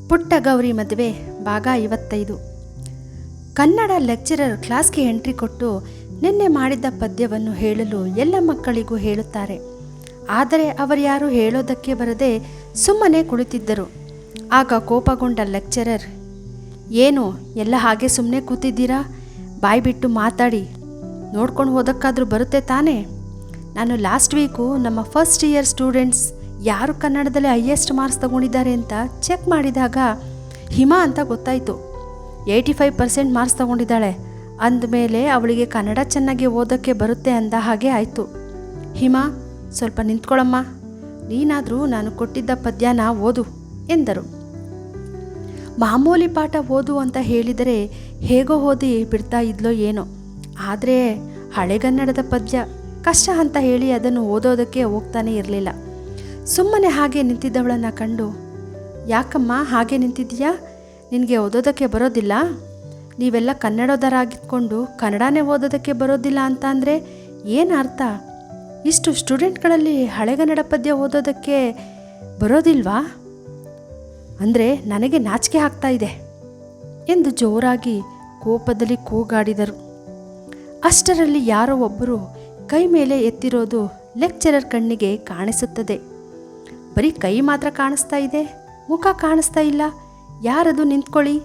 ಪುಟ್ಟ ಗೌರಿ ಮದುವೆ ಭಾಗ 55. ಕನ್ನಡ ಲೆಕ್ಚರರ್ ಕ್ಲಾಸ್ಗೆ ಎಂಟ್ರಿ ಕೊಟ್ಟು ನಿನ್ನೆ ಮಾಡಿದ್ದ ಪದ್ಯವನ್ನು ಹೇಳಲು ಎಲ್ಲ ಮಕ್ಕಳಿಗೂ ಹೇಳುತ್ತಾರೆ. ಆದರೆ ಅವರ್ಯಾರೂ ಹೇಳೋದಕ್ಕೆ ಬರದೆ ಸುಮ್ಮನೆ ಕುಳಿತಿದ್ದರು. ಆಗ ಕೋಪಗೊಂಡ ಲೆಕ್ಚರರ್, ಏನು ಎಲ್ಲ ಹಾಗೆ ಸುಮ್ಮನೆ ಕೂತಿದ್ದೀರಾ? ಬಾಯಿ ಬಿಟ್ಟು ಮಾತಾಡಿ, ನೋಡ್ಕೊಂಡು ಹೋದಕ್ಕಾದರೂ ಬರುತ್ತೆ ತಾನೇ? ನಾನು ಲಾಸ್ಟ್ ವೀಕು ನಮ್ಮ ಫಸ್ಟ್ ಇಯರ್ ಸ್ಟೂಡೆಂಟ್ಸ್ ಯಾರು ಕನ್ನಡದಲ್ಲಿ ಹೈಯೆಸ್ಟ್ ಮಾರ್ಕ್ಸ್ ತಗೊಂಡಿದ್ದಾರೆ ಅಂತ ಚೆಕ್ ಮಾಡಿದಾಗ ಹಿಮಾ ಅಂತ ಗೊತ್ತಾಯಿತು. 85% ಮಾರ್ಕ್ಸ್ ತಗೊಂಡಿದ್ದಾಳೆ. ಅಂದಮೇಲೆ ಅವಳಿಗೆ ಕನ್ನಡ ಚೆನ್ನಾಗಿ ಓದೋಕ್ಕೆ ಬರುತ್ತೆ ಅಂದ ಹಾಗೆ ಆಯಿತು. ಹಿಮಾ, ಸ್ವಲ್ಪ ನಿಂತ್ಕೊಳ್ಳಮ್ಮ, ನೀನಾದರೂ ನಾನು ಕೊಟ್ಟಿದ್ದ ಪದ್ಯನ ಓದು ಎಂದರು. ಮಾಮೂಲಿ ಪಾಠ ಓದು ಅಂತ ಹೇಳಿದರೆ ಹೇಗೋ ಓದಿ ಬಿಡ್ತಾ ಇದ್ಲೋ ಏನೋ. ಆದರೆ ಹಳೆಗನ್ನಡದ ಪದ್ಯ ಕಷ್ಟ ಅಂತ ಹೇಳಿ ಅದನ್ನು ಓದೋದಕ್ಕೆ ಹೋಗ್ತಾನೆ ಇರಲಿಲ್ಲ. ಸುಮ್ಮನೆ ಹಾಗೆ ನಿಂತಿದ್ದವಳನ್ನು ಕಂಡು, ಯಾಕಮ್ಮ ಹಾಗೆ ನಿಂತಿದ್ದೀಯಾ? ನಿನಗೆ ಓದೋದಕ್ಕೆ ಬರೋದಿಲ್ಲ? ನೀವೆಲ್ಲ ಕನ್ನಡದರಾಗಿದ್ಕೊಂಡು ಕನ್ನಡನೇ ಓದೋದಕ್ಕೆ ಬರೋದಿಲ್ಲ ಅಂತ ಅಂದರೆ ಏನು ಅರ್ಥ? ಇಷ್ಟು ಸ್ಟೂಡೆಂಟ್ಗಳಲ್ಲಿ ಹಳೆಗನ್ನಡ ಪದ್ಯ ಓದೋದಕ್ಕೆ ಬರೋದಿಲ್ವಾ? ಅಂದರೆ ನನಗೆ ನಾಚಿಕೆ ಆಗ್ತಾ ಇದೆ ಎಂದು ಜೋರಾಗಿ ಕೋಪದಲ್ಲಿ ಕೂಗಾಡಿದರು. ಅಷ್ಟರಲ್ಲಿ ಯಾರೋ ಒಬ್ಬರು ಕೈ ಮೇಲೆ ಎತ್ತಿರೋದು ಲೆಕ್ಚರರ್ ಕಣ್ಣಿಗೆ ಕಾಣಿಸುತ್ತದೆ. ಬರೀ ಕೈ ಮಾತ್ರ ಕಾಣಿಸ್ತಾ ಇದೆ, ಮುಖ ಕಾಣಿಸ್ತಾ ಇಲ್ಲ. ಯಾರದು? ನಿಂತ್ಕೊಳ್ಳಿ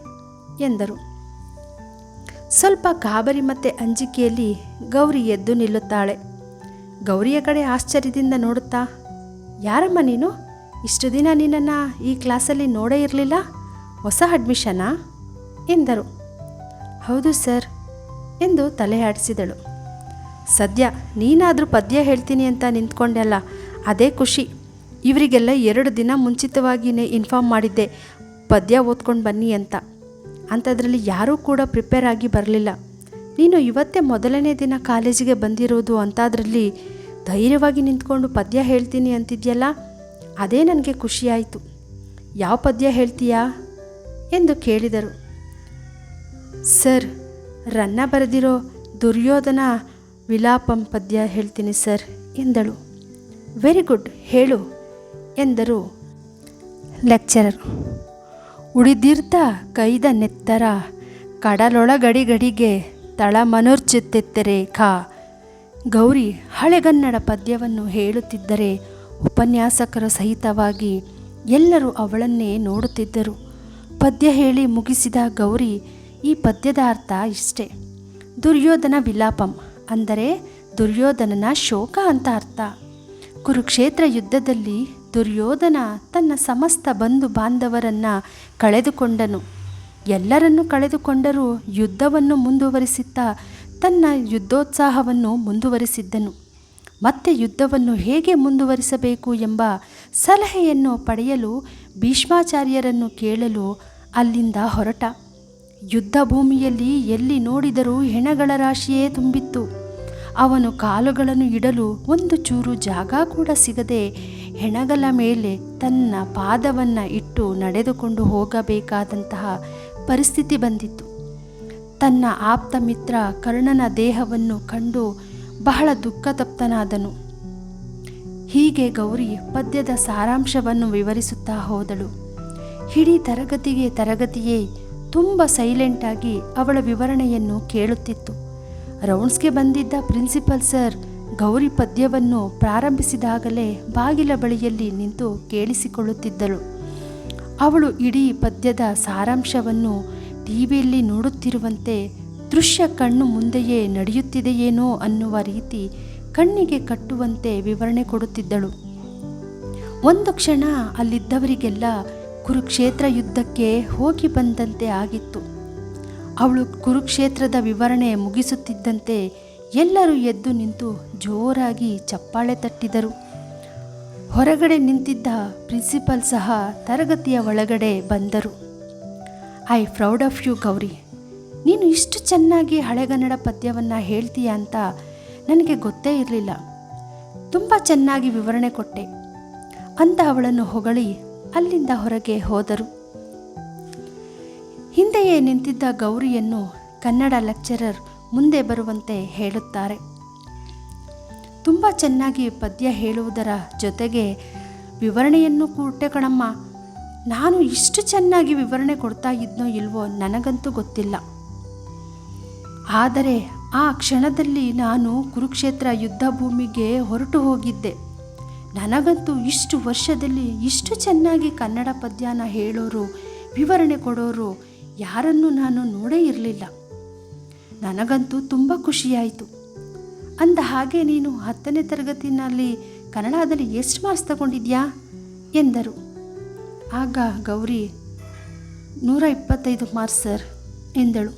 ಎಂದರು. ಸ್ವಲ್ಪ ಗಾಬರಿ ಮತ್ತು ಅಂಜಿಕೆಯಲ್ಲಿ ಗೌರಿ ಎದ್ದು ನಿಲ್ಲುತ್ತಾಳೆ. ಗೌರಿಯ ಕಡೆ ಆಶ್ಚರ್ಯದಿಂದ ನೋಡುತ್ತಾ, ಯಾರಮ್ಮ ನೀನು? ಇಷ್ಟು ದಿನ ನಿನ್ನನ್ನು ಈ ಕ್ಲಾಸಲ್ಲಿ ನೋಡೇ ಇರಲಿಲ್ಲ, ಹೊಸ ಅಡ್ಮಿಷನಾ ಎಂದರು. ಹೌದು ಸರ್ ಎಂದು ತಲೆ ಆಡಿಸಿದಳು. ಸದ್ಯ ನೀನಾದರೂ ಪದ್ಯ ಹೇಳ್ತೀನಿ ಅಂತ ನಿಂತ್ಕೊಂಡೆಲ್ಲ, ಅದೇ ಖುಷಿ. ಇವರಿಗೆಲ್ಲ 2 ದಿನ ಮುಂಚಿತವಾಗಿಯೇ ಇನ್ಫಾರ್ಮ್ ಮಾಡಿದ್ದೆ ಪದ್ಯ ಓದ್ಕೊಂಡು ಬನ್ನಿ ಅಂತ. ಅಂಥದ್ರಲ್ಲಿ ಯಾರೂ ಕೂಡ ಪ್ರಿಪೇರ್ ಆಗಿ ಬರಲಿಲ್ಲ. ನೀನು ಇವತ್ತೇ ಮೊದಲನೇ ದಿನ ಕಾಲೇಜಿಗೆ ಬಂದಿರೋದು ಅಂಥದ್ರಲ್ಲಿ ಧೈರ್ಯವಾಗಿ ನಿಂತ್ಕೊಂಡು ಪದ್ಯ ಹೇಳ್ತೀನಿ ಅಂತಿದ್ಯಲ್ಲ, ಅದೇ ನನಗೆ ಖುಷಿಯಾಯಿತು. ಯಾವ ಪದ್ಯ ಹೇಳ್ತೀಯಾ ಎಂದು ಕೇಳಿದರು. ಸರ್, ರನ್ನ ಬರೆದಿರೋ ದುರ್ಯೋಧನ ವಿಲಾಪಂ ಪದ್ಯ ಹೇಳ್ತೀನಿ ಸರ್ ಎಂದಳು. ವೆರಿ ಗುಡ್, ಹೇಳು ಎಂದರು ಲೆಕ್ಚರರ್. ಉಳಿದಿರ್ದ ಕೈದ ನೆತ್ತರ ಕಡಲೊಳಗಡಿಗಡಿಗೆ ತಳಮನುರ್ಚುತ್ತೆತ್ತರೆ ಖಾ. ಗೌರಿ ಹಳೆಗನ್ನಡ ಪದ್ಯವನ್ನು ಹೇಳುತ್ತಿದ್ದರೆ ಉಪನ್ಯಾಸಕರ ಸಹಿತವಾಗಿ ಎಲ್ಲರೂ ಅವಳನ್ನೇ ನೋಡುತ್ತಿದ್ದರು. ಪದ್ಯ ಹೇಳಿ ಮುಗಿಸಿದ ಗೌರಿ, ಈ ಪದ್ಯದ ಅರ್ಥ ಇಷ್ಟೇ: ದುರ್ಯೋಧನ ವಿಲಾಪಂ ಅಂದರೆ ದುರ್ಯೋಧನನ ಶೋಕ ಅಂತ ಅರ್ಥ. ಕುರುಕ್ಷೇತ್ರ ಯುದ್ಧದಲ್ಲಿ ದುರ್ಯೋಧನ ತನ್ನ ಸಮಸ್ತ ಬಂಧು ಬಾಂಧವರನ್ನು ಕಳೆದುಕೊಂಡನು. ಎಲ್ಲರನ್ನೂ ಕಳೆದುಕೊಂಡರೂ ಯುದ್ಧವನ್ನು ಮುಂದುವರಿಸುತ್ತಾ ತನ್ನ ಯುದ್ಧೋತ್ಸಾಹವನ್ನು ಮುಂದುವರಿಸಿದ್ದನು. ಮತ್ತೆ ಯುದ್ಧವನ್ನು ಹೇಗೆ ಮುಂದುವರಿಸಬೇಕು ಎಂಬ ಸಲಹೆಯನ್ನು ಪಡೆಯಲು ಭೀಷ್ಮಾಚಾರ್ಯರನ್ನು ಕೇಳಲು ಅಲ್ಲಿಂದ ಹೊರಟ. ಯುದ್ಧ ಭೂಮಿಯಲ್ಲಿ ಎಲ್ಲಿ ನೋಡಿದರೂ ಹೆಣಗಳ ರಾಶಿಯೇ ತುಂಬಿತ್ತು. ಅವನು ಕಾಲುಗಳನ್ನು ಇಡಲು ಒಂದು ಚೂರು ಜಾಗ ಕೂಡ ಸಿಗದೆ ಹೆಣಗಳ ಮೇಲೆ ತನ್ನ ಪಾದವನ್ನು ಇಟ್ಟು ನಡೆದುಕೊಂಡು ಹೋಗಬೇಕಾದಂತಹ ಪರಿಸ್ಥಿತಿ ಬಂದಿತ್ತು. ತನ್ನ ಆಪ್ತ ಮಿತ್ರ ಕರ್ಣನ ದೇಹವನ್ನು ಕಂಡು ಬಹಳ ದುಃಖತಪ್ತನಾದನು. ಹೀಗೆ ಗೌರಿ ಪದ್ಯದ ಸಾರಾಂಶವನ್ನು ವಿವರಿಸುತ್ತಾ ಹೋದಳು. ಇಡೀ ತರಗತಿಯೇ ತುಂಬ ಸೈಲೆಂಟಾಗಿ ಅವಳ ವಿವರಣೆಯನ್ನು ಕೇಳುತ್ತಿತ್ತು. ರೌಂಡ್ಸ್ಗೆ ಬಂದಿದ್ದ ಪ್ರಿನ್ಸಿಪಲ್ ಸರ್ ಗೌರಿ ಪದ್ಯವನ್ನು ಪ್ರಾರಂಭಿಸಿದಾಗಲೇ ಬಾಗಿಲ ಬಳಿಯಲ್ಲಿ ನಿಂತು ಕೇಳಿಸಿಕೊಳ್ಳುತ್ತಿದ್ದಳು. ಅವಳು ಇಡೀ ಪದ್ಯದ ಸಾರಾಂಶವನ್ನು ಟಿವಿಯಲ್ಲಿ ನೋಡುತ್ತಿರುವಂತೆ ದೃಶ್ಯ ಕಣ್ಣು ಮುಂದೆಯೇ ನಡೆಯುತ್ತಿದೆಯೇನೋ ಅನ್ನುವ ರೀತಿ ಕಣ್ಣಿಗೆ ಕಟ್ಟುವಂತೆ ವಿವರಣೆ ಕೊಡುತ್ತಿದ್ದಳು. ಒಂದು ಕ್ಷಣ ಅಲ್ಲಿದ್ದವರಿಗೆಲ್ಲ ಕುರುಕ್ಷೇತ್ರ ಯುದ್ಧಕ್ಕೆ ಹೋಗಿ ಬಂದಂತೆ ಆಗಿತ್ತು. ಅವಳು ಕುರುಕ್ಷೇತ್ರದ ವಿವರಣೆ ಮುಗಿಸುತ್ತಿದ್ದಂತೆ ಎಲ್ಲರೂ ಎದ್ದು ನಿಂತು ಜೋರಾಗಿ ಚಪ್ಪಾಳೆ ತಟ್ಟಿದರು. ಹೊರಗಡೆ ನಿಂತಿದ್ದ ಪ್ರಿನ್ಸಿಪಲ್ ಸಹ ತರಗತಿಯ ಒಳಗಡೆ ಬಂದರು. I proud of you Gauri, ನೀನು ಇಷ್ಟು ಚೆನ್ನಾಗಿ ಹಳೆಗನ್ನಡ ಪದ್ಯವನ್ನು ಹೇಳ್ತೀಯ ಅಂತ ನನಗೆ ಗೊತ್ತೇ ಇರಲಿಲ್ಲ. ತುಂಬ ಚೆನ್ನಾಗಿ ವಿವರಣೆ ಕೊಟ್ಟೆ ಅಂತ ಅವಳನ್ನು ಹೊಗಳಿ ಅಲ್ಲಿಂದ ಹೊರಗೆ ಹೋದರು. ಹಿಂದೆಯೇ ನಿಂತಿದ್ದ ಗೌರಿಯನ್ನು ಕನ್ನಡ ಲೆಕ್ಚರರ್ ಮುಂದೆ ಬರುವಂತೆ ಹೇಳುತ್ತಾರೆ. ತುಂಬ ಚೆನ್ನಾಗಿ ಪದ್ಯ ಹೇಳುವುದರ ಜೊತೆಗೆ ವಿವರಣೆಯನ್ನು ಕೊಟ್ಟೆ ಕಣಮ್ಮ. ನಾನು ಇಷ್ಟು ಚೆನ್ನಾಗಿ ವಿವರಣೆ ಕೊಡ್ತಾ ಇದ್ನೋ ಇಲ್ವೋ ನನಗಂತೂ ಗೊತ್ತಿಲ್ಲ. ಆದರೆ ಆ ಕ್ಷಣದಲ್ಲಿ ನಾನು ಕುರುಕ್ಷೇತ್ರ ಯುದ್ಧ ಭೂಮಿಗೆ ಹೊರಟು ಹೋಗಿದ್ದೆ. ನನಗಂತೂ ಇಷ್ಟು ವರ್ಷದಲ್ಲಿ ಇಷ್ಟು ಚೆನ್ನಾಗಿ ಕನ್ನಡ ಪದ್ಯನ ಹೇಳೋರು, ವಿವರಣೆ ಕೊಡೋರು ಯಾರನ್ನೂ ನಾನು ನೋಡೇ ಇರಲಿಲ್ಲ. ನನಗಂತೂ ತುಂಬ ಖುಷಿಯಾಯಿತು. ಅಂದ ಹಾಗೆ ನೀನು 10ನೇ ತರಗತಿನಲ್ಲಿ ಕನ್ನಡದಲ್ಲಿ ಎಷ್ಟು ಮಾರ್ಕ್ಸ್ ತಗೊಂಡಿದ್ಯಾ ಎಂದರು. ಆಗ ಗೌರಿ 125 ಮಾರ್ಕ್ಸ್ ಸರ್ ಎಂದಳು.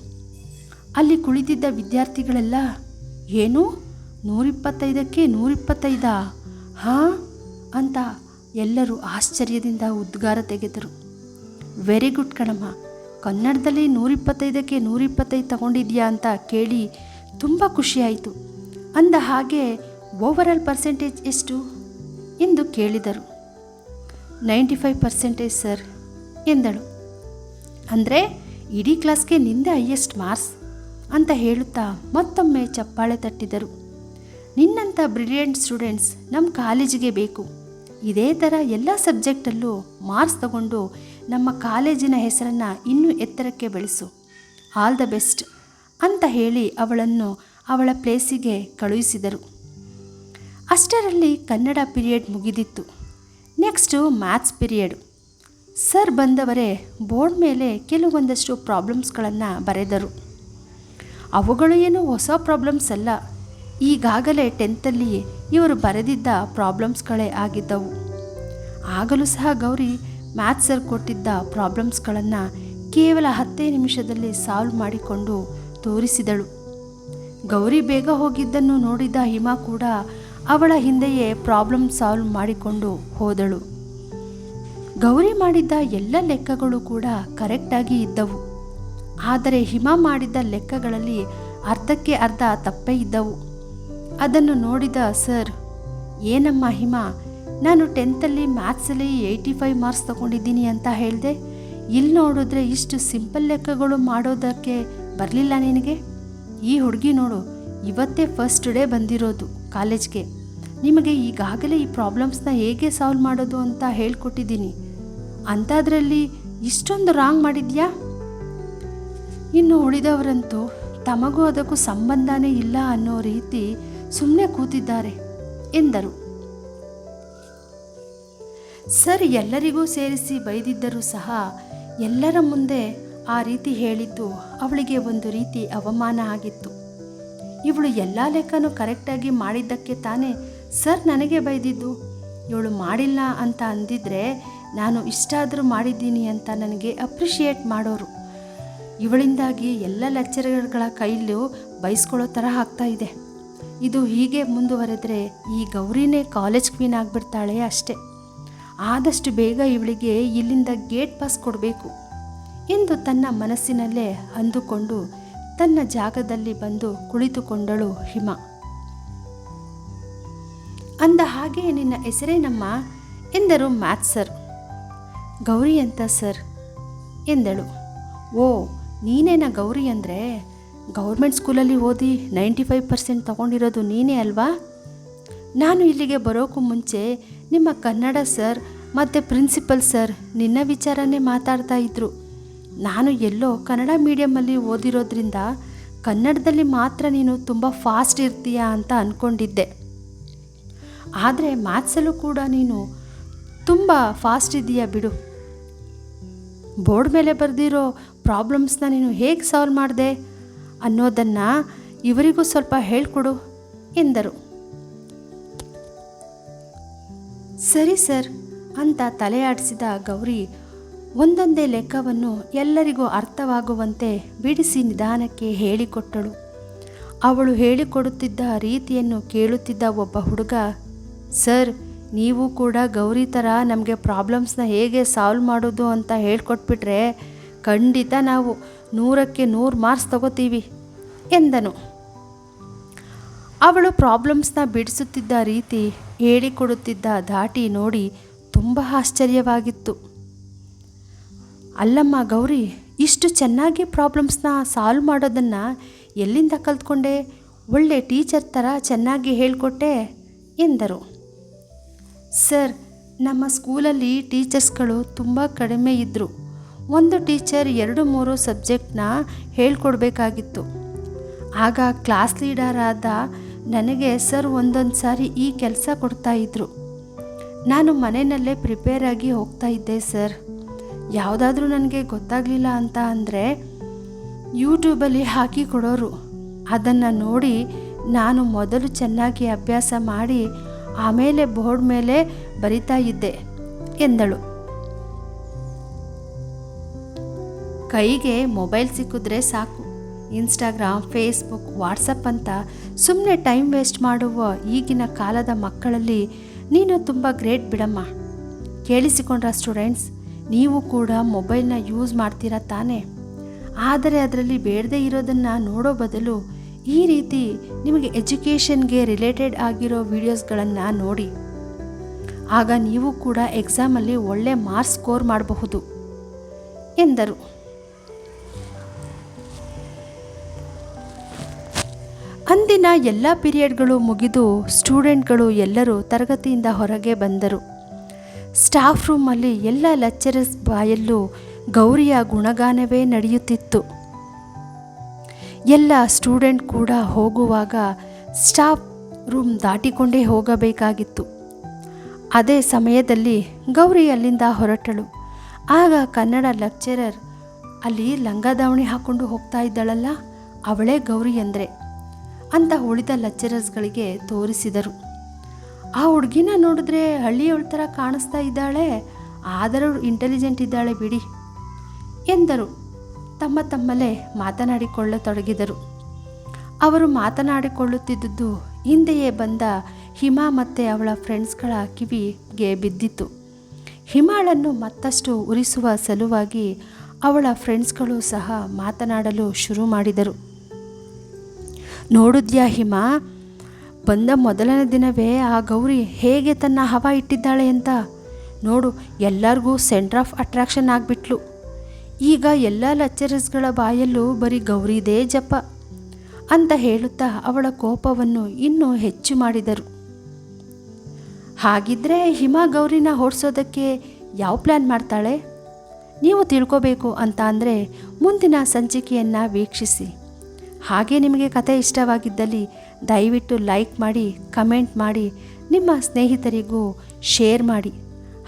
ಅಲ್ಲಿ ಕುಳಿತಿದ್ದ ವಿದ್ಯಾರ್ಥಿಗಳೆಲ್ಲ ಏನು 125ಕ್ಕೆ 125 ಹಾಂ ಅಂತ ಎಲ್ಲರೂ ಆಶ್ಚರ್ಯದಿಂದ ಉದ್ಗಾರ ತೆಗೆದರು. ವೆರಿ ಗುಡ್ ಕಣಮ್ಮ, ಕನ್ನಡದಲ್ಲಿ 125ಕ್ಕೆ 125 ತಗೊಂಡಿದ್ಯಾ ಅಂತ ಕೇಳಿ ತುಂಬ ಖುಷಿಯಾಯಿತು. ಅಂದ ಹಾಗೆ ಓವರಾಲ್ ಪರ್ಸೆಂಟೇಜ್ ಎಷ್ಟು ಎಂದು ಕೇಳಿದರು. 95% ಸರ್ ಎಂದಳು. ಅಂದರೆ ಇಡೀ ಕ್ಲಾಸ್ಗೆ ನಿಂದೆ ಹೈಯೆಸ್ಟ್ ಮಾರ್ಕ್ಸ್ ಅಂತ ಹೇಳುತ್ತಾ ಮತ್ತೊಮ್ಮೆ ಚಪ್ಪಾಳೆ ತಟ್ಟಿದರು. ನಿನ್ನಂಥ ಬ್ರಿಲಿಯಂಟ್ ಸ್ಟೂಡೆಂಟ್ಸ್ ನಮ್ಮ ಕಾಲೇಜಿಗೆ ಬೇಕು. ಇದೇ ಥರ ಎಲ್ಲ ಸಬ್ಜೆಕ್ಟಲ್ಲೂ ಮಾರ್ಕ್ಸ್ ತಗೊಂಡು ನಮ್ಮ ಕಾಲೇಜಿನ ಹೆಸರನ್ನು ಇನ್ನೂ ಎತ್ತರಕ್ಕೆ ಬೆಳೆಸು. ಆಲ್ ದ ಬೆಸ್ಟ್ ಅಂತ ಹೇಳಿ ಅವಳನ್ನು ಅವಳ ಪ್ಲೇಸಿಗೆ ಕಳುಹಿಸಿದರು. ಅಷ್ಟರಲ್ಲಿ ಕನ್ನಡ ಪೀರಿಯಡ್ ಮುಗಿದಿತ್ತು. Next maths period. ಸರ್ ಬಂದವರೇ ಬೋರ್ಡ್ ಮೇಲೆ ಕೆಲವೊಂದಷ್ಟು ಪ್ರಾಬ್ಲಮ್ಸ್ಗಳನ್ನು ಬರೆದರು. ಅವುಗಳು ಏನು ಹೊಸ ಪ್ರಾಬ್ಲಮ್ಸ್ ಅಲ್ಲ, ಈಗಾಗಲೇ 10ರಲ್ಲಿ ಇವರು ಬರೆದಿದ್ದ ಪ್ರಾಬ್ಲಮ್ಸ್ಗಳೇ ಆಗಿದ್ದವು. ಆಗಲೂ ಸಹ ಗೌರಿ ಮ್ಯಾಥ್ಸ್ ಸರ್ ಕೊಟ್ಟಿದ್ದ ಪ್ರಾಬ್ಲಮ್ಸ್ಗಳನ್ನು ಕೇವಲ 10 ನಿಮಿಷದಲ್ಲಿ ಸಾಲ್ವ್ ಮಾಡಿಕೊಂಡು ತೋರಿಸಿದಳು. ಗೌರಿ ಬೇಗ ಹೋಗಿದ್ದನ್ನು ನೋಡಿದ ಹಿಮಾ ಕೂಡ ಅವಳ ಹಿಂದೆಯೇ ಪ್ರಾಬ್ಲಮ್ ಸಾಲ್ವ್ ಮಾಡಿಕೊಂಡು ಹೋದಳು. ಗೌರಿ ಮಾಡಿದ್ದ ಎಲ್ಲ ಲೆಕ್ಕಗಳು ಕೂಡ ಕರೆಕ್ಟಾಗಿ ಇದ್ದವು. ಆದರೆ ಹಿಮಾ ಮಾಡಿದ್ದ ಲೆಕ್ಕಗಳಲ್ಲಿ ಅರ್ಧಕ್ಕೆ ಅರ್ಧ ತಪ್ಪೇ ಇದ್ದವು. ಅದನ್ನು ನೋಡಿದ ಸರ್, ಏನಮ್ಮ ಹಿಮಾ, ನಾನು 10ರಲ್ಲಿ ಮ್ಯಾಥ್ಸಲ್ಲಿ 85 ಮಾರ್ಕ್ಸ್ ತಗೊಂಡಿದ್ದೀನಿ ಅಂತ ಹೇಳಿದೆ, ಇಲ್ಲಿ ನೋಡಿದ್ರೆ ಇಷ್ಟು ಸಿಂಪಲ್ ಲೆಕ್ಕಗಳು ಮಾಡೋದಕ್ಕೆ ಬರಲಿಲ್ಲ ನಿನಗೆ? ಈ ಹುಡುಗಿ ನೋಡು, ಇವತ್ತೇ ಫಸ್ಟ್ ಡೇ ಬಂದಿರೋದು ಕಾಲೇಜ್ಗೆ. ನಿಮಗೆ ಈಗಾಗಲೇ ಈ ಪ್ರಾಬ್ಲಮ್ಸ್ನ ಹೇಗೆ ಸಾಲ್ವ್ ಮಾಡೋದು ಅಂತ ಹೇಳ್ಕೊಟ್ಟಿದ್ದೀನಿ, ಅಂಥದ್ರಲ್ಲಿ ಇಷ್ಟೊಂದು ರಾಂಗ್ ಮಾಡಿದ್ಯಾ? ಇನ್ನು ಉಳಿದವರಂತೂ ತಮಗೂ ಅದಕ್ಕೂ ಸಂಬಂಧನೇ ಇಲ್ಲ ಅನ್ನೋ ರೀತಿ ಸುಮ್ಮನೆ ಕೂತಿದ್ದಾರೆ ಎಂದರು. ಸರ್ ಎಲ್ಲರಿಗೂ ಸೇರಿಸಿ ಬೈದಿದ್ದರೂ ಸಹ ಎಲ್ಲರ ಮುಂದೆ ಆ ರೀತಿ ಹೇಳಿದ್ದು ಅವಳಿಗೆ ಒಂದು ರೀತಿ ಅವಮಾನ ಆಗಿತ್ತು. ಇವಳು ಎಲ್ಲ ಲೆಕ್ಕನೂ ಕರೆಕ್ಟಾಗಿ ಮಾಡಿದ್ದಕ್ಕೆ ತಾನೇ ಸರ್ ನನಗೆ ಬೈದಿದ್ದು. ಇವಳು ಮಾಡಿಲ್ಲ ಅಂತ ಅಂದಿದ್ರೆ ನಾನು ಇಷ್ಟಾದರೂ ಮಾಡಿದ್ದೀನಿ ಅಂತ ನನಗೆ ಅಪ್ರಿಷಿಯೇಟ್ ಮಾಡೋರು. ಇವಳಿಂದಾಗಿ ಎಲ್ಲ ಲೆಕ್ಚರರ್ಗಳ ಕೈಲೂ ಬೈಸ್ಕೊಳ್ಳೋ ಥರ ಆಗ್ತಾ ಇದೆ. ಇದು ಹೀಗೆ ಮುಂದುವರೆದರೆ ಈ ಗೌರಿನೇ ಕಾಲೇಜ್ ಕ್ವೀನ್ ಆಗಿಬಿಡ್ತಾಳೆ ಅಷ್ಟೆ. ಆದಷ್ಟು ಬೇಗ ಇವಳಿಗೆ ಇಲ್ಲಿಂದ ಗೇಟ್ ಪಾಸ್ ಕೊಡಬೇಕು ಎಂದು ತನ್ನ ಮನಸ್ಸಿನಲ್ಲೇ ಅಂದುಕೊಂಡು ತನ್ನ ಜಾಗದಲ್ಲಿ ಬಂದು ಕುಳಿತುಕೊಂಡಳು ಹಿಮಾ. ಅಂದ ಹಾಗೆ ನಿನ್ನ ಹೆಸರೇನಮ್ಮ ಎಂದರು ಮ್ಯಾಥ್ಸ್ ಸರ್. ಗೌರಿ ಅಂತ ಸರ್ ಎಂದಳು. ಓ, ನೀನೇನ ಗೌರಿ ಅಂದರೆ? ಗೌರ್ಮೆಂಟ್ ಸ್ಕೂಲಲ್ಲಿ ಓದಿ 95% ತಗೊಂಡಿರೋದು ನೀನೇ ಅಲ್ವಾ? ನಾನು ಇಲ್ಲಿಗೆ ಬರೋಕ್ಕೂ ಮುಂಚೆ ನಿಮ್ಮ ಕನ್ನಡ ಸರ್ ಮತ್ತು ಪ್ರಿನ್ಸಿಪಲ್ ಸರ್ ನಿನ್ನ ವಿಚಾರನೇ ಮಾತಾಡ್ತಾ ಇದ್ದರು. ನಾನು ಎಲ್ಲೋ ಕನ್ನಡ ಮೀಡಿಯಮಲ್ಲಿ ಓದಿರೋದ್ರಿಂದ ಕನ್ನಡದಲ್ಲಿ ಮಾತ್ರ ನೀನು ತುಂಬ ಫಾಸ್ಟ್ ಇರ್ತೀಯಾ ಅಂತ ಅಂದ್ಕೊಂಡಿದ್ದೆ. ಆದರೆ ಮ್ಯಾಥ್ಸಲ್ಲೂ ಕೂಡ ನೀನು ತುಂಬ ಫಾಸ್ಟ್ ಇದೆಯಾ ಬಿಡು. ಬೋರ್ಡ್ ಮೇಲೆ ಬರೆದಿರೋ ಪ್ರಾಬ್ಲಮ್ಸ್ನ ನೀನು ಹೇಗೆ ಸಾಲ್ವ್ ಮಾಡಿದೆ ಅನ್ನೋದನ್ನು ಇವರಿಗೂ ಸ್ವಲ್ಪ ಹೇಳ್ಕೊಡು ಎಂದರು. ಸರಿ ಸರ್ ಅಂತ ತಲೆಯಾಡಿಸಿದ ಗೌರಿ ಒಂದೊಂದೇ ಲೆಕ್ಕವನ್ನು ಎಲ್ಲರಿಗೂ ಅರ್ಥವಾಗುವಂತೆ ಬಿಡಿಸಿ ನಿಧಾನಕ್ಕೆ ಹೇಳಿಕೊಟ್ಟಳು. ಅವಳು ಹೇಳಿಕೊಡುತ್ತಿದ್ದ ರೀತಿಯನ್ನು ಕೇಳುತ್ತಿದ್ದ ಒಬ್ಬ ಹುಡುಗ, ಸರ್ ನೀವು ಕೂಡ ಗೌರಿ ಥರ ನಮಗೆ ಪ್ರಾಬ್ಲಮ್ಸ್ನ ಹೇಗೆ ಸಾಲ್ವ್ ಮಾಡೋದು ಅಂತ ಹೇಳ್ಕೊಟ್ಬಿಟ್ರೆ ಖಂಡಿತ ನಾವು 100ಕ್ಕೆ 100 ಮಾರ್ಕ್ಸ್ ತಗೋತೀವಿ ಎಂದನು. ಅವಳು ಪ್ರಾಬ್ಲಮ್ಸ್ನ ಬಿಡಿಸುತ್ತಿದ್ದ ರೀತಿ, ಹೇಳಿಕೊಡುತ್ತಿದ್ದ ಧಾಟಿ ನೋಡಿ ತುಂಬ ಆಶ್ಚರ್ಯವಾಗಿತ್ತು. ಅಲ್ಲಮ್ಮ ಗೌರಿ, ಇಷ್ಟು ಚೆನ್ನಾಗಿ ಪ್ರಾಬ್ಲಮ್ಸ್ನ ಸಾಲ್ವ್ ಮಾಡೋದನ್ನು ಎಲ್ಲಿಂದ ಕಲ್ತ್ಕೊಂಡೆ? ಒಳ್ಳೆ ಟೀಚರ್ ಥರ ಚೆನ್ನಾಗಿ ಹೇಳಿಕೊಟ್ಟೆ ಎಂದರು. ಸರ್, ನಮ್ಮ ಸ್ಕೂಲಲ್ಲಿ ಟೀಚರ್ಸ್ಗಳು ತುಂಬ ಕಡಿಮೆ ಇದ್ದರು. ಒಂದು ಟೀಚರ್ 2-3 ಸಬ್ಜೆಕ್ಟ್ನ ಹೇಳ್ಕೊಡ್ಬೇಕಾಗಿತ್ತು. ಆಗ ಕ್ಲಾಸ್ ಲೀಡರ್ ಆದ ನನಗೆ ಸರ್ ಒಂದೊಂದು ಸಾರಿ ಈ ಕೆಲಸ ಕೊಡ್ತಾಯಿದ್ರು. ನಾನು ಮನೆಯಲ್ಲೇ ಪ್ರಿಪೇರ್ ಆಗಿ ಹೋಗ್ತಾ ಇದ್ದೆ ಸರ್. ಯಾವುದಾದ್ರೂ ನನಗೆ ಗೊತ್ತಾಗಲಿಲ್ಲ ಅಂತ ಅಂದರೆ ಯೂಟ್ಯೂಬಲ್ಲಿ ಹಾಕಿ ಕೊಡೋರು. ಅದನ್ನು ನೋಡಿ ನಾನು ಮೊದಲು ಚೆನ್ನಾಗಿ ಅಭ್ಯಾಸ ಮಾಡಿ ಆಮೇಲೆ ಬೋರ್ಡ್ ಮೇಲೆ ಬರಿತಾ ಇದ್ದೆ ಎಂದಳು. ಕೈಗೆ ಮೊಬೈಲ್ ಸಿಕ್ಕಿದ್ರೆ ಸಾಕು, ಇನ್ಸ್ಟಾಗ್ರಾಮ್, ಫೇಸ್ಬುಕ್, ವಾಟ್ಸಪ್ ಅಂತ ಸುಮ್ಮನೆ ಟೈಮ್ ವೇಸ್ಟ್ ಮಾಡುವ ಈಗಿನ ಕಾಲದ ಮಕ್ಕಳಲ್ಲಿ ನೀನು ತುಂಬ ಗ್ರೇಟ್ ಬಿಡಮ್ಮ. ಕೇಳಿಸಿಕೊಂಡ್ರ ಸ್ಟೂಡೆಂಟ್ಸ್, ನೀವು ಕೂಡ ಮೊಬೈಲ್ನ ಯೂಸ್ ಮಾಡ್ತೀರಾ ತಾನೇ? ಆದರೆ ಅದರಲ್ಲಿ ಬೇಡದೇ ಇರೋದನ್ನು ನೋಡೋ ಬದಲು ಈ ರೀತಿ ನಿಮಗೆ ಎಜುಕೇಷನ್ಗೆ ರಿಲೇಟೆಡ್ ಆಗಿರೋ ವಿಡಿಯೋಸ್ಗಳನ್ನು ನೋಡಿ. ಆಗ ನೀವು ಕೂಡ ಎಕ್ಸಾಮಲ್ಲಿ ಒಳ್ಳೆ ಮಾರ್ಕ್ಸ್ ಸ್ಕೋರ್ ಮಾಡಬಹುದು ಎಂದರು. ಅಂದಿನ ಎಲ್ಲ ಪೀರಿಯಡ್ಗಳು ಮುಗಿದು ಸ್ಟೂಡೆಂಟ್ಗಳು ಎಲ್ಲರೂ ತರಗತಿಯಿಂದ ಹೊರಗೆ ಬಂದರು. ಸ್ಟಾಫ್ ರೂಮಲ್ಲಿ ಎಲ್ಲ ಲೆಕ್ಚರರ್ಸ್ ಬಾಯಲ್ಲೂ ಗೌರಿಯ ಗುಣಗಾನವೇ ನಡೆಯುತ್ತಿತ್ತು. ಎಲ್ಲ ಸ್ಟೂಡೆಂಟ್ ಕೂಡ ಹೋಗುವಾಗ ಸ್ಟಾಫ್ ರೂಮ್ ದಾಟಿಕೊಂಡೇ ಹೋಗಬೇಕಾಗಿತ್ತು. ಅದೇ ಸಮಯದಲ್ಲಿ ಗೌರಿ ಅಲ್ಲಿಂದ ಹೊರಟಳು. ಆಗ ಕನ್ನಡ ಲೆಕ್ಚರರ್ ಅಲ್ಲಿ ಲಂಗ ದಾವಣಿ ಹಾಕ್ಕೊಂಡು ಹೋಗ್ತಾ ಇದ್ದಾಳಲ್ಲ, ಅವಳೇ ಗೌರಿ ಅಂದರೆ ಅಂತ ಉಳಿದ ಲೆಕ್ಚರರ್ಸ್ಗಳಿಗೆ ತೋರಿಸಿದರು. ಆ ಹುಡುಗಿನ ನೋಡಿದ್ರೆ ಹಳ್ಳಿಯವಳ ಥರ ಕಾಣಿಸ್ತಾ ಇದ್ದಾಳೆ, ಆದರೂ ಇಂಟೆಲಿಜೆಂಟ್ ಇದ್ದಾಳೆ ಬಿಡಿ ಎಂದರು. ತಮ್ಮಲ್ಲೇ ಮಾತನಾಡಿಕೊಳ್ಳತೊಡಗಿದರು. ಅವರು ಮಾತನಾಡಿಕೊಳ್ಳುತ್ತಿದ್ದುದು ಹಿಂದೆಯೇ ಬಂದ ಹಿಮಾ ಮತ್ತು ಅವಳ ಫ್ರೆಂಡ್ಸ್ಗಳ ಕಿವಿಗೆ ಬಿದ್ದಿತ್ತು. ಹಿಮಾಳನ್ನು ಮತ್ತಷ್ಟು ಉರಿಸುವ ಸಲುವಾಗಿ ಅವಳ ಫ್ರೆಂಡ್ಸ್ಗಳು ಸಹ ಮಾತನಾಡಲು ಶುರು ಮಾಡಿದರು. ನೋಡಿದ್ಯಾ ಹಿಮಾ, ಬಂದ ಮೊದಲನೇ ದಿನವೇ ಆ ಗೌರಿ ಹೇಗೆ ತನ್ನ ಹವಾ ಇಟ್ಟಿದ್ದಾಳೆ ಅಂತ. ನೋಡು, ಎಲ್ಲರಿಗೂ ಸೆಂಟರ್ ಆಫ್ ಅಟ್ರಾಕ್ಷನ್ ಆಗಿಬಿಟ್ಲು. ಈಗ ಎಲ್ಲ ಲೆಕ್ಚರರ್ಸ್ಗಳ ಬಾಯಲ್ಲೂ ಬರೀ ಗೌರಿದೇ ಜಪ ಅಂತ ಹೇಳುತ್ತಾ ಅವಳ ಕೋಪವನ್ನು ಇನ್ನೂ ಹೆಚ್ಚು ಮಾಡಿದರು. ಹಾಗಿದ್ರೆ ಹಿಮಾ ಗೌರಿನ ಓಡಿಸೋದಕ್ಕೆ ಯಾವ ಪ್ಲ್ಯಾನ್ ಮಾಡ್ತಾಳೆ ನೀವು ತಿಳ್ಕೋಬೇಕು ಅಂತ ಅಂದರೆ ಮುಂದಿನ ಸಂಚಿಕೆಯನ್ನು ವೀಕ್ಷಿಸಿ. ಹಾಗೆ ನಿಮಗೆ ಕತೆ ಇಷ್ಟವಾಗಿದ್ದಲ್ಲಿ ದಯವಿಟ್ಟು ಲೈಕ್ ಮಾಡಿ, ಕಮೆಂಟ್ ಮಾಡಿ, ನಿಮ್ಮ ಸ್ನೇಹಿತರಿಗೂ ಶೇರ್ ಮಾಡಿ.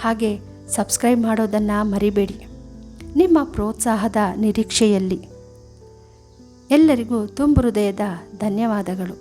ಹಾಗೆ ಸಬ್ಸ್ಕ್ರೈಬ್ ಮಾಡೋದನ್ನು ಮರಿಬೇಡಿ. ನಿಮ್ಮ ಪ್ರೋತ್ಸಾಹದ ನಿರೀಕ್ಷೆಯಲ್ಲಿ ಎಲ್ಲರಿಗೂ ತುಂಬು ಹೃದಯದ ಧನ್ಯವಾದಗಳು.